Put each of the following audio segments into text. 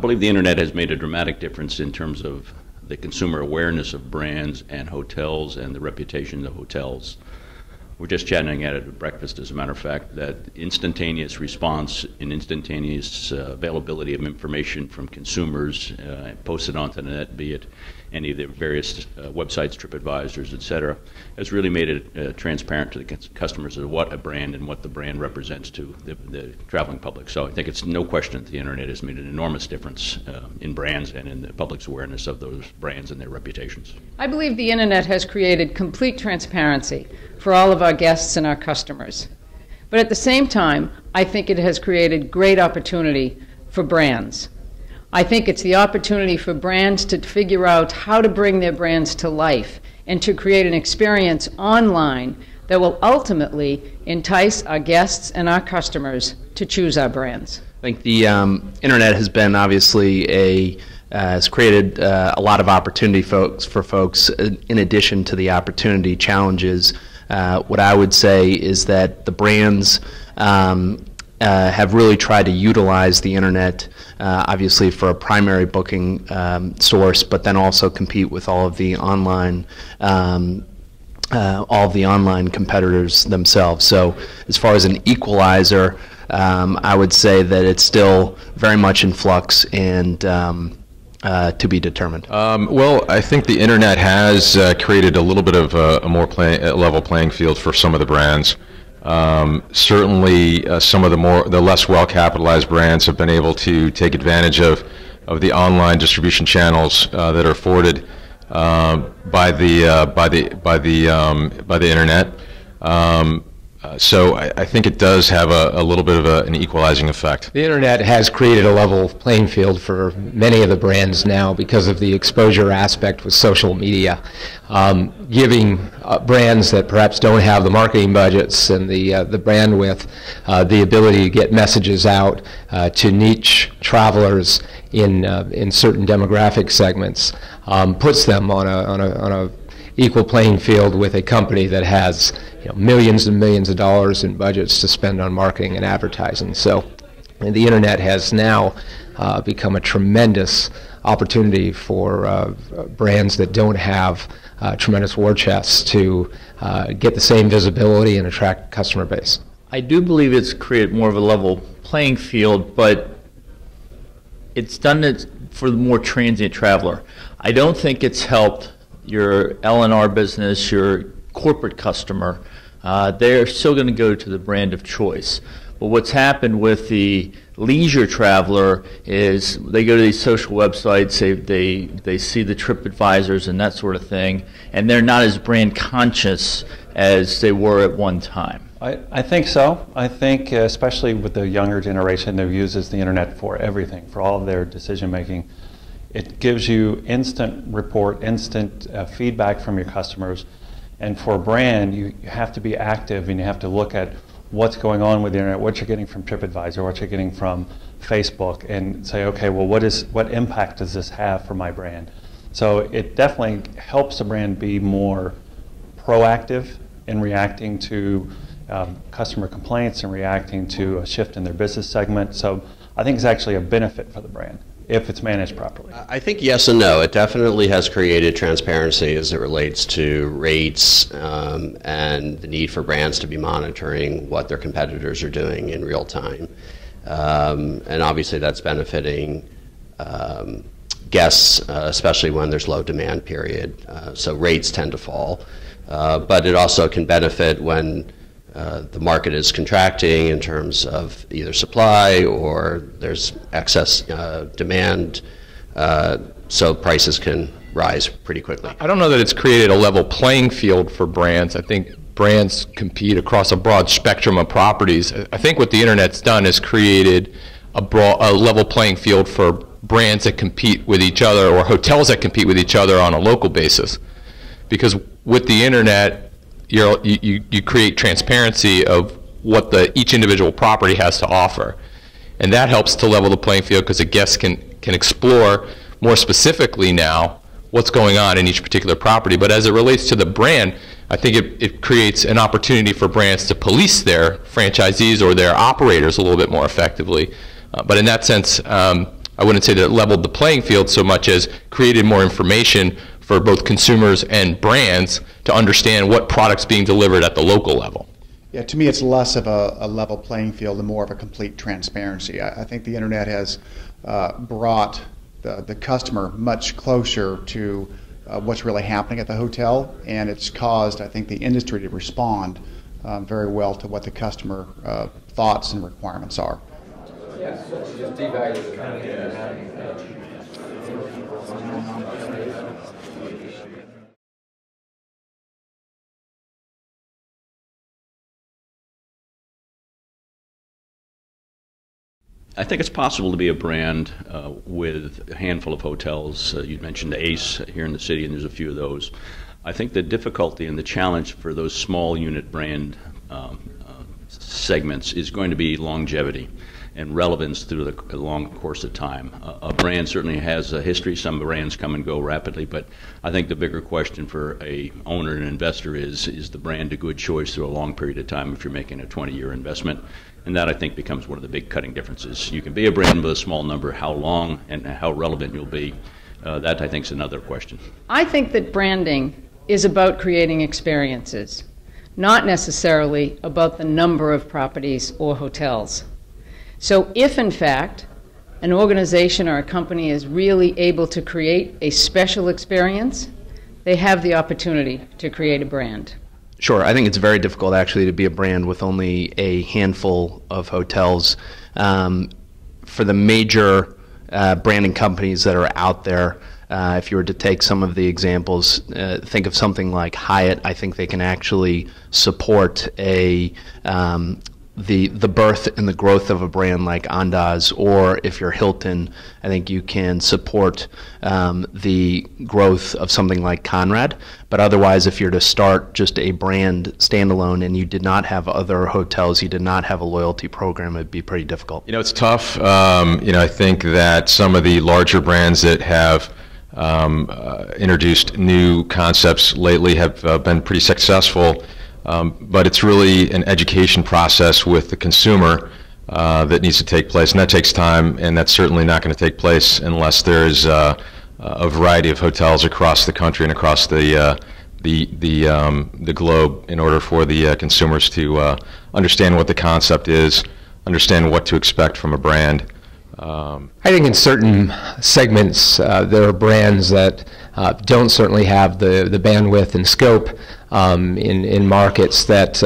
believe the internet has made a dramatic difference in terms of the consumer awareness of brands and hotels and the reputation of hotels. We're just chatting at breakfast, as a matter of fact, that instantaneous response and instantaneous availability of information from consumers posted onto the net, be it any of the various websites, TripAdvisors, et cetera, has really made it transparent to the customers of what a brand and what the brand represents to the traveling public. So I think it's no question that the internet has made an enormous difference in brands and in the public's awareness of those brands and their reputations. I believe the internet has created complete transparency for all of our guests and our customers. But at the same time, I think it has created great opportunity for brands. I think it's the opportunity for brands to figure out how to bring their brands to life and to create an experience online that will ultimately entice our guests and our customers to choose our brands. I think the internet has been obviously has created a lot of opportunity for folks in addition to the opportunity challenges. What I would say is that the brands have really tried to utilize the internet obviously for a primary booking source, but then also compete with all of the online competitors themselves. So as far as an equalizer, I would say that it's still very much in flux and to be determined. Well, I think the internet has created a little bit of a more level playing field for some of the brands. Certainly, some of the less well-capitalized brands have been able to take advantage of the online distribution channels that are afforded by the internet. So I think it does have a little bit of an equalizing effect. The internet has created a level playing field for many of the brands now because of the exposure aspect with social media, giving brands that perhaps don't have the marketing budgets and the bandwidth, the ability to get messages out to niche travelers in certain demographic segments, puts them on a equal playing field with a company that has millions and millions of dollars in budgets to spend on marketing and advertising. So the internet has now become a tremendous opportunity for brands that don't have tremendous war chests to get the same visibility and attract customer base. I do believe it's created more of a level playing field, but it's done it for the more transient traveler. I don't think it's helped your L&R business, your corporate customer. They're still going to go to the brand of choice. But what's happened with the leisure traveler is they go to these social websites, they see the TripAdvisors and that sort of thing, and they're not as brand conscious as they were at one time. I think so. I think especially with the younger generation that uses the internet for everything, for all of their decision making. It gives you instant report, instant feedback from your customers. And for a brand, you have to be active and you have to look at what's going on with the internet, what you're getting from TripAdvisor, what you're getting from Facebook, and say, okay, well, what impact does this have for my brand? So it definitely helps a brand be more proactive in reacting to customer complaints and reacting to a shift in their business segment. So I think it's actually a benefit for the brand if it's managed properly. I think yes and no. It definitely has created transparency as it relates to rates and the need for brands to be monitoring what their competitors are doing in real time. And obviously that's benefiting guests, especially when there's low demand period. So rates tend to fall. But it also can benefit when the market is contracting in terms of either supply or there's excess demand, so prices can rise pretty quickly. I don't know that it's created a level playing field for brands. I think brands compete across a broad spectrum of properties. I think what the internet's done is created a level playing field for brands that compete with each other or hotels that compete with each other on a local basis. Because with the internet, you create transparency of what each individual property has to offer. And that helps to level the playing field because a guest can explore more specifically now what's going on in each particular property. But as it relates to the brand, I think it creates an opportunity for brands to police their franchisees or their operators a little bit more effectively. But in that sense, I wouldn't say that it leveled the playing field so much as created more information for both consumers and brands to understand what product's being delivered at the local level. Yeah, to me it's less of a level playing field and more of a complete transparency. I think the internet has brought the customer much closer to what's really happening at the hotel, and it's caused, I think, the industry to respond very well to what the customer thoughts and requirements are. I think it's possible to be a brand with a handful of hotels. You mentioned Ace here in the city, and there's a few of those. I think the difficulty and the challenge for those small unit brand segments is going to be longevity and relevance through the long course of time. A brand certainly has a history. Some brands come and go rapidly, but I think the bigger question for a owner and investor is the brand a good choice through a long period of time if you're making a 20-year investment? And that, I think, becomes one of the big cutting differences. You can be a brand with a small number. How long and how relevant you'll be, that, I think, is another question. I think that branding is about creating experiences, not necessarily about the number of properties or hotels. So if, in fact, an organization or a company is really able to create a special experience, they have the opportunity to create a brand. Sure. I think it's very difficult actually to be a brand with only a handful of hotels. For the major branding companies that are out there, if you were to take some of the examples, think of something like Hyatt. I think they can actually support the birth and the growth of a brand like Andaz, or if you're Hilton, I think you can support the growth of something like Conrad. But otherwise, if you're to start just a brand standalone and you did not have other hotels, you did not have a loyalty program, it'd be pretty difficult. You know, it's tough. I think that some of the larger brands that have introduced new concepts lately have been pretty successful. But it's really an education process with the consumer that needs to take place, and that takes time, and that's certainly not going to take place unless there is a variety of hotels across the country and across the globe in order for the consumers to understand what the concept is, understand what to expect from a brand. I think in certain segments there are brands that don't certainly have the bandwidth and scope in markets that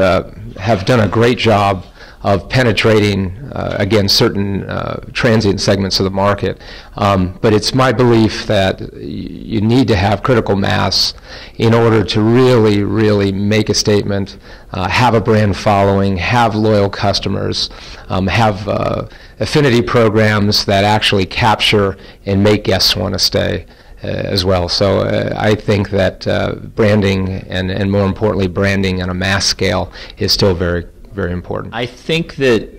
have done a great job of penetrating, again, certain transient segments of the market. But it's my belief that you need to have critical mass in order to really, really make a statement, have a brand following, have loyal customers, have affinity programs that actually capture and make guests want to stay as well. So I think that branding and more importantly branding on a mass scale is still very, very important. I think that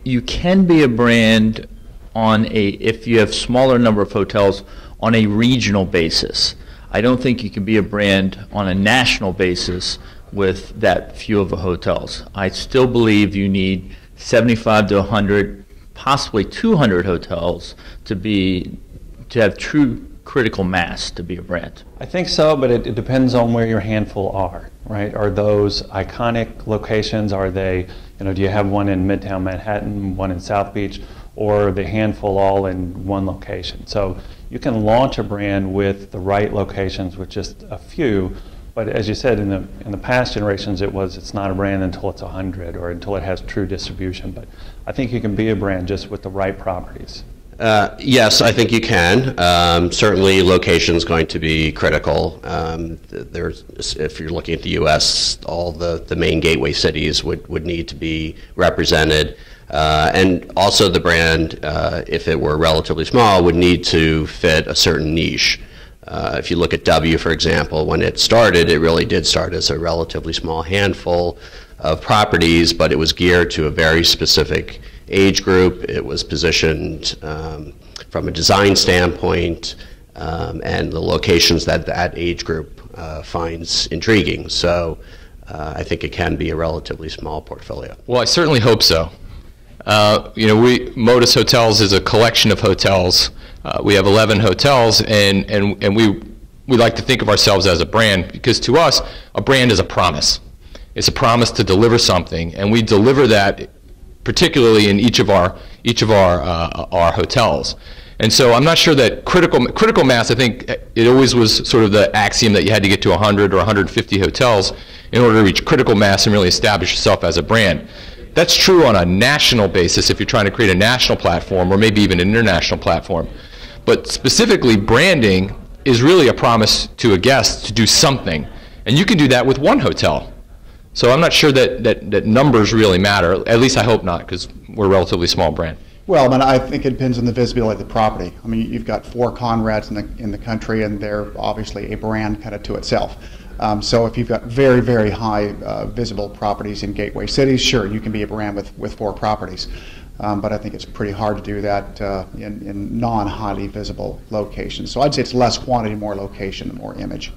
you can be a brand if you have smaller number of hotels on a regional basis. I don't think you can be a brand on a national basis with that few of the hotels. I still believe you need 75 to 100, possibly 200 hotels to have true critical mass to be a brand. I think so, but it depends on where your handful are, right? Are those iconic locations? Are they, do you have one in Midtown Manhattan, one in South Beach, or the handful all in one location? So you can launch a brand with the right locations with just a few, but as you said, in the past generations, it's not a brand until it's 100 or until it has true distribution. But I think you can be a brand just with the right properties. Yes, I think you can. Certainly location is going to be critical. If you're looking at the U.S., all the main gateway cities would need to be represented. And also the brand, if it were relatively small, would need to fit a certain niche. If you look at W, for example, when it started, it really did start as a relatively small handful of properties, but it was geared to a very specific age group. It was positioned from a design standpoint and the locations that age group finds intriguing. So I think it can be a relatively small portfolio. Well, I certainly hope so. Modus Hotels is a collection of hotels. We have 11 hotels, and we like to think of ourselves as a brand, because to us, a brand is a promise. It's a promise to deliver something, and we deliver that particularly in each of our hotels. And so I'm not sure that critical mass, I think it always was sort of the axiom that you had to get to 100 or 150 hotels in order to reach critical mass and really establish yourself as a brand. That's true on a national basis if you're trying to create a national platform or maybe even an international platform. But specifically, branding is really a promise to a guest to do something. And you can do that with one hotel. So I'm not sure that numbers really matter. At least I hope not, because we're a relatively small brand. Well, I think it depends on the visibility of the property. I mean, you've got 4 Conrads in the country, and they're obviously a brand kind of to itself. So if you've got very, very high visible properties in gateway cities, sure, you can be a brand with 4 properties. But I think it's pretty hard to do that in non-highly visible locations. So I'd say it's less quantity, more location, and more image.